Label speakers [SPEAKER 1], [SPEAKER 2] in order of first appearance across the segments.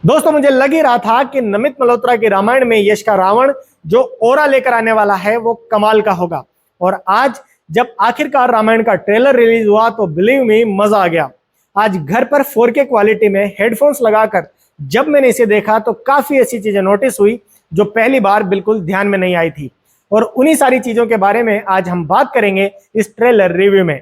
[SPEAKER 1] दोस्तों मुझे लग ही रहा था कि नमित मल्होत्रा की रामायण में यश का रावण जो ओरा लेकर आने वाला है वो कमाल का होगा। और आज जब आखिरकार रामायण का ट्रेलर रिलीज हुआ तो बिलीव मी मजा आ गया। आज घर पर 4K क्वालिटी में हेडफोन्स लगाकर जब मैंने इसे देखा तो काफी ऐसी चीजें नोटिस हुई जो पहली बार बिल्कुल ध्यान में नहीं आई थी। और उन्हीं सारी चीजों के बारे में आज हम बात करेंगे इस ट्रेलर रिव्यू में।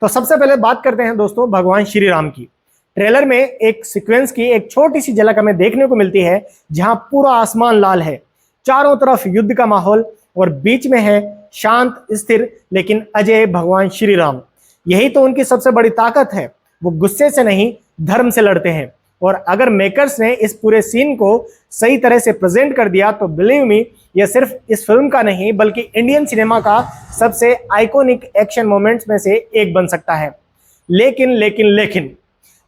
[SPEAKER 1] तो सबसे पहले बात करते हैं दोस्तों भगवान श्री राम की। ट्रेलर में एक सीक्वेंस की एक छोटी सी झलक हमें देखने को मिलती है जहां पूरा आसमान लाल है, चारों तरफ युद्ध का माहौल और बीच में है शांत स्थिर लेकिन अजय भगवान श्री राम। यही तो उनकी सबसे बड़ी ताकत है, वो गुस्से से नहीं धर्म से लड़ते हैं। और अगर मेकर्स ने इस पूरे सीन को सही तरह से प्रेजेंट कर दिया तो बिलीव मी यह सिर्फ इस फिल्म का नहीं बल्कि इंडियन सिनेमा का सबसे आइकॉनिक एक्शन मोमेंट्स में से एक बन सकता है। लेकिन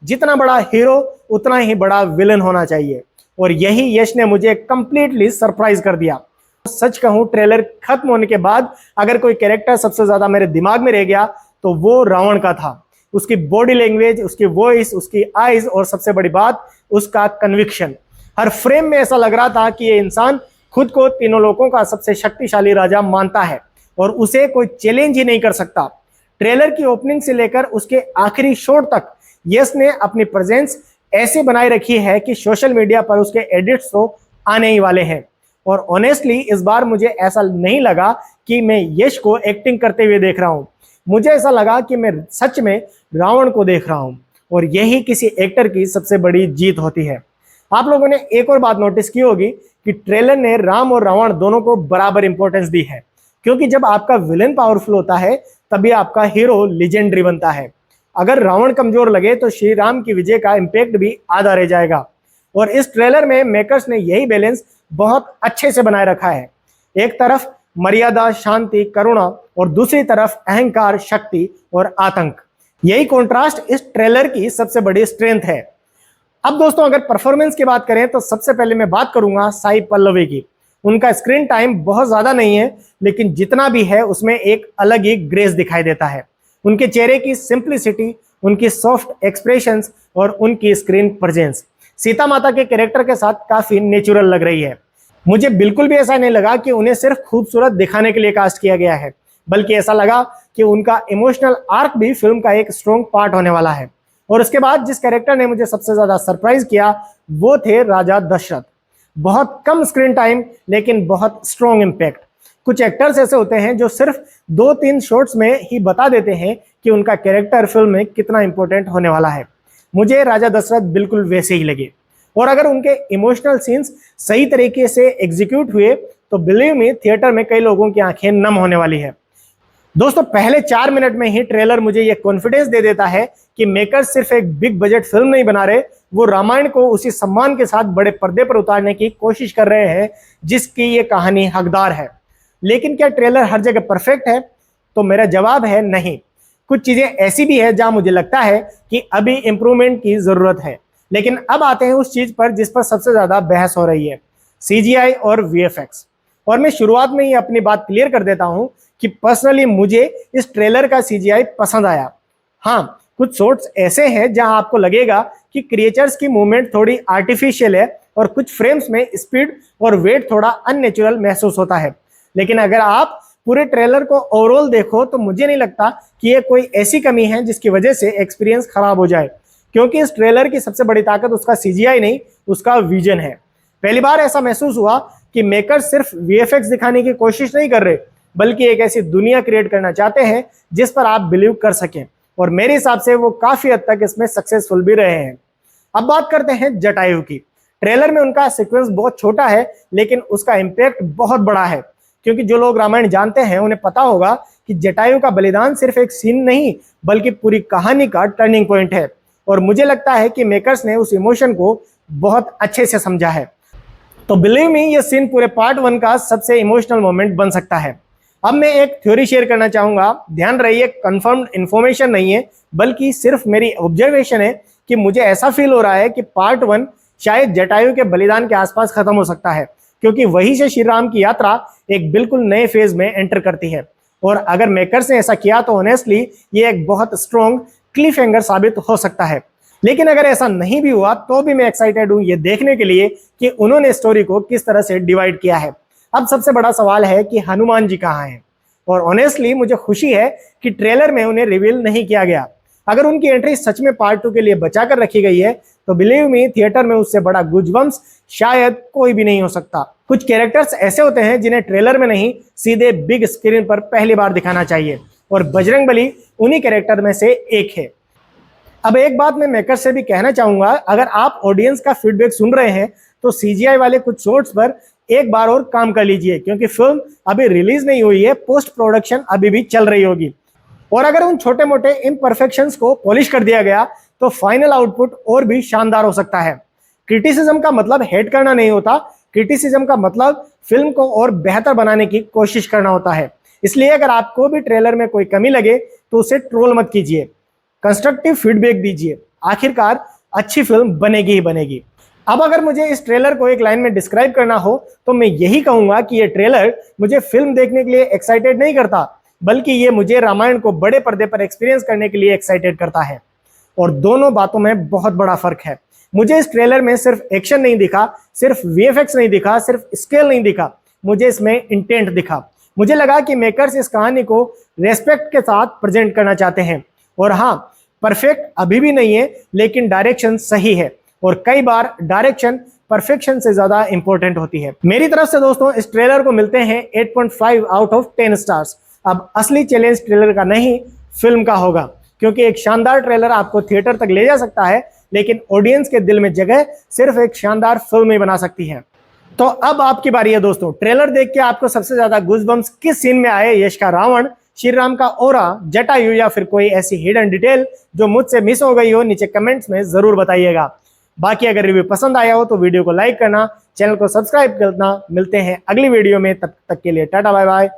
[SPEAKER 1] जितना बड़ा हीरो उतना ही बड़ा विलन होना चाहिए और यही यश ने मुझे कंप्लीटली सरप्राइज कर दिया। सच कहूं ट्रेलर खत्म होने के बाद अगर कोई कैरेक्टर सबसे ज्यादा मेरे दिमाग में रह गया तो वो रावण का था। उसकी बॉडी लैंग्वेज, उसकी वॉइस, उसकी आईज और सबसे बड़ी बात उसका कन्विक्शन। हर फ्रेम में ऐसा लग रहा था कि ये इंसान खुद को तीनों लोगों का सबसे शक्तिशाली राजा मानता है और उसे कोई चैलेंज ही नहीं कर सकता। ट्रेलर की ओपनिंग से लेकर उसके आखिरी शॉट तक यश ने अपनी प्रेजेंस ऐसे बनाए रखी है कि सोशल मीडिया पर उसके एडिट्स तो आने ही वाले हैं। और ऑनेस्टली इस बार मुझे ऐसा नहीं लगा कि मैं यश को एक्टिंग करते हुए देख रहा हूं, मुझे ऐसा लगा कि मैं सच में रावण को देख रहा हूं। और यही किसी एक्टर की सबसे बड़ी जीत होती है। आप लोगों ने एक और बात नोटिस की होगी कि ट्रेलर ने राम और रावण दोनों को बराबर इंपॉर्टेंस दी है, क्योंकि जब आपका विलन पावरफुल होता है तभी आपका हीरो लेजेंडरी बनता है। अगर रावण कमजोर लगे तो श्री राम की विजय का इंपैक्ट भी आधा रह जाएगा। और इस ट्रेलर में मेकर्स ने यही बैलेंस बहुत अच्छे से बनाए रखा है। एक तरफ मर्यादा, शांति, करुणा और दूसरी तरफ अहंकार, शक्ति और आतंक। यही कॉन्ट्रास्ट इस ट्रेलर की सबसे बड़ी स्ट्रेंथ है। अब दोस्तों अगर परफॉर्मेंस की बात करें तो सबसे पहले मैं बात करूंगा साई पल्लवी की। उनका स्क्रीन टाइम बहुत ज्यादा नहीं है लेकिन जितना भी है उसमें एक अलग ही ग्रेस दिखाई देता है। उनके चेहरे की सिंप्लिसिटी, उनकी सॉफ्ट एक्सप्रेशंस और उनकी स्क्रीन प्रेजेंस सीता माता के कैरेक्टर के साथ काफी नेचुरल लग रही है। मुझे बिल्कुल भी ऐसा नहीं लगा कि उन्हें सिर्फ खूबसूरत दिखाने के लिए कास्ट किया गया है, बल्कि ऐसा लगा कि उनका इमोशनल आर्क भी फिल्म का एक स्ट्रॉन्ग पार्ट होने वाला है। और उसके बाद जिस कैरेक्टर ने मुझे सबसे ज्यादा सरप्राइज किया वो थे राजा दशरथ। बहुत कम स्क्रीन टाइम लेकिन बहुत स्ट्रॉन्ग इम्पैक्ट। कुछ एक्टर्स ऐसे होते हैं जो सिर्फ 2-3 शॉट्स में ही बता देते हैं कि उनका कैरेक्टर फिल्म में कितना इंपॉर्टेंट होने वाला है। मुझे राजा दशरथ बिल्कुल वैसे ही लगे। और अगर उनके इमोशनल सीन्स सही तरीके से एग्जीक्यूट हुए तो बिलीव मी थिएटर में कई लोगों की आंखें नम होने वाली है। दोस्तों पहले 4 मिनट में ही ट्रेलर मुझे यह कॉन्फिडेंस दे देता है कि मेकर्स सिर्फ एक बिग बजट फिल्म नहीं बना रहे, वो रामायण को उसी सम्मान के साथ बड़े पर्दे पर उतारने की कोशिश कर रहे हैं जिसकी ये कहानी हकदार है। लेकिन क्या ट्रेलर हर जगह परफेक्ट है? तो मेरा जवाब है नहीं। कुछ चीजें ऐसी भी है जहां मुझे लगता है कि अभी इंप्रूवमेंट की जरूरत है। लेकिन अब आते हैं उस चीज पर जिस पर सबसे ज्यादा बहस हो रही है, CGI और VFX। और मैं शुरुआत में ही अपनी बात क्लियर कर देता हूं कि पर्सनली मुझे इस ट्रेलर का CGI पसंद आया। हाँ, कुछ शॉट्स ऐसे हैं जहां आपको लगेगा कि क्रिएचर्स की मूवमेंट थोड़ी आर्टिफिशियल है और कुछ फ्रेम्स में स्पीड और वेट थोड़ा अननेचुरल महसूस होता है। लेकिन अगर आप पूरे ट्रेलर को ओवरऑल देखो तो मुझे नहीं लगता कि ये कोई ऐसी कमी है जिसकी वजह से एक्सपीरियंस खराब हो जाए, क्योंकि इस ट्रेलर की सबसे बड़ी ताकत उसका CGI नहीं, उसका विजन है। पहली बार ऐसा महसूस हुआ कि मेकर्स सिर्फ VFX दिखाने की कोशिश नहीं कर रहे बल्कि एक ऐसी दुनिया क्रिएट करना चाहते हैं जिस पर आप बिलीव कर सकें। और मेरे हिसाब से वो काफी हद तक इसमें सक्सेसफुल भी रहे हैं। अब बात करते हैं जटायु की। ट्रेलर में उनका सीक्वेंस बहुत छोटा है लेकिन उसका इम्पैक्ट बहुत बड़ा है, क्योंकि जो लोग रामायण जानते हैं उन्हें पता होगा कि जटायु का बलिदान सिर्फ एक सीन नहीं बल्कि पूरी कहानी का टर्निंग पॉइंट है। और मुझे लगता है कि मेकर्स ने उस इमोशन को बहुत अच्छे से समझा है। तो बिलीव मी ये सीन पूरे पार्ट 1 का सबसे इमोशनल मोमेंट बन सकता है। अब मैं एक थ्योरी शेयर करना चाहूंगा, ध्यान रहिए कंफर्म्ड इन्फॉर्मेशन नहीं है बल्कि सिर्फ मेरी ऑब्जर्वेशन है कि मुझे ऐसा फील हो रहा है कि पार्ट 1 शायद जटायु के बलिदान के आसपास खत्म हो सकता है, क्योंकि वहीं से श्री राम की यात्रा एक बिल्कुल नए फेज में एंटर करती है। और अगर मेकर्स ने ऐसा किया तो ऑनेस्टली ये एक बहुत स्ट्रॉन्ग क्लिफ हैंगर साबित हो सकता है। लेकिन अगर ऐसा नहीं भी हुआ तो भी मैं एक्साइटेड हूं ये देखने के लिए कि उन्होंने स्टोरी को किस तरह से डिवाइड किया है। अब सबसे बड़ा सवाल है कि हनुमान जी कहाँ हैं, और ऑनेस्टली मुझे खुशी है कि ट्रेलर में उन्हें रिवील नहीं किया गया। अगर उनकी एंट्री सच में पार्ट 2 के लिए बचा कर रखी गई है तो बिलीव मी थिएटर में उससे बड़ा गुजबम्स शायद कोई भी नहीं हो सकता। कुछ कैरेक्टर्स ऐसे होते हैं जिन्हें ट्रेलर में नहीं सीधे बिग स्क्रीन पर पहली बार दिखाना चाहिए, और बजरंगबली उन्हीं कैरेक्टर में से एक है। अब एक बात मैं मेकर से भी कहना चाहूंगा, अगर आप ऑडियंस का फीडबैक सुन रहे हैं तो सीजीआई वाले कुछ शॉट्स पर एक बार और काम कर लीजिए, क्योंकि फिल्म अभी रिलीज नहीं हुई है, पोस्ट प्रोडक्शन अभी भी चल रही होगी। और अगर उन छोटे मोटे इम्परफेक्शंस को पॉलिश कर दिया गया तो फाइनल आउटपुट और भी शानदार हो सकता है। क्रिटिसिज्म का मतलब हेट करना नहीं होता, क्रिटिसिज्म का मतलब फिल्म को और बेहतर बनाने की कोशिश करना होता है। इसलिए अगर आपको भी ट्रेलर में कोई कमी लगे तो उसे ट्रोल मत कीजिए, कंस्ट्रक्टिव फीडबैक दीजिए। आखिरकार अच्छी फिल्म बनेगी ही बनेगी। अब अगर मुझे इस ट्रेलर को एक लाइन में डिस्क्राइब करना हो तो मैं यही कहूंगा कि ये ट्रेलर मुझे फिल्म देखने के लिए एक्साइटेड नहीं करता, बल्कि ये मुझे रामायण को बड़े पर्दे पर एक्सपीरियंस करने के लिए एक्साइटेड करता है। और दोनों बातों में बहुत बड़ा फर्क है। मुझे इस ट्रेलर में सिर्फ एक्शन नहीं दिखा, सिर्फ वीएफएक्स नहीं दिखा, सिर्फ स्केल नहीं दिखा, मुझे इसमें इंटेंट दिखा। मुझे लगा कि मेकर्स इस कहानी को रेस्पेक्ट के साथ प्रेजेंट करना चाहते हैं। और हाँ, परफेक्ट अभी भी नहीं है, लेकिन डायरेक्शन सही है, और कई बार डायरेक्शन परफेक्शन से ज्यादा इंपॉर्टेंट होती है। मेरी तरफ से दोस्तों इस ट्रेलर को मिलते हैं 8.5 आउट ऑफ 10 स्टार्स। अब असली चैलेंज ट्रेलर का नहीं, फिल्म का होगा, क्योंकि एक शानदार ट्रेलर आपको थिएटर तक ले जा सकता है, लेकिन ऑडियंस के दिल में जगह सिर्फ एक शानदार फिल्म ही बना सकती है। तो अब आपकी बारी है दोस्तों। ट्रेलर देख के आपको सबसे ज्यादा गूज़बम्प्स किस सीन में आए? यश का रावण, श्री राम का ओरा, जटायु, या फिर कोई ऐसी हिडन डिटेल जो मुझसे मिस हो गई हो? नीचे कमेंट्स में जरूर बताइएगा। बाकी अगर रिव्यू पसंद आया हो तो वीडियो को लाइक करना, चैनल को सब्सक्राइब करना। मिलते हैं अगली वीडियो में, तब तक के लिए टाटा बाय बाय।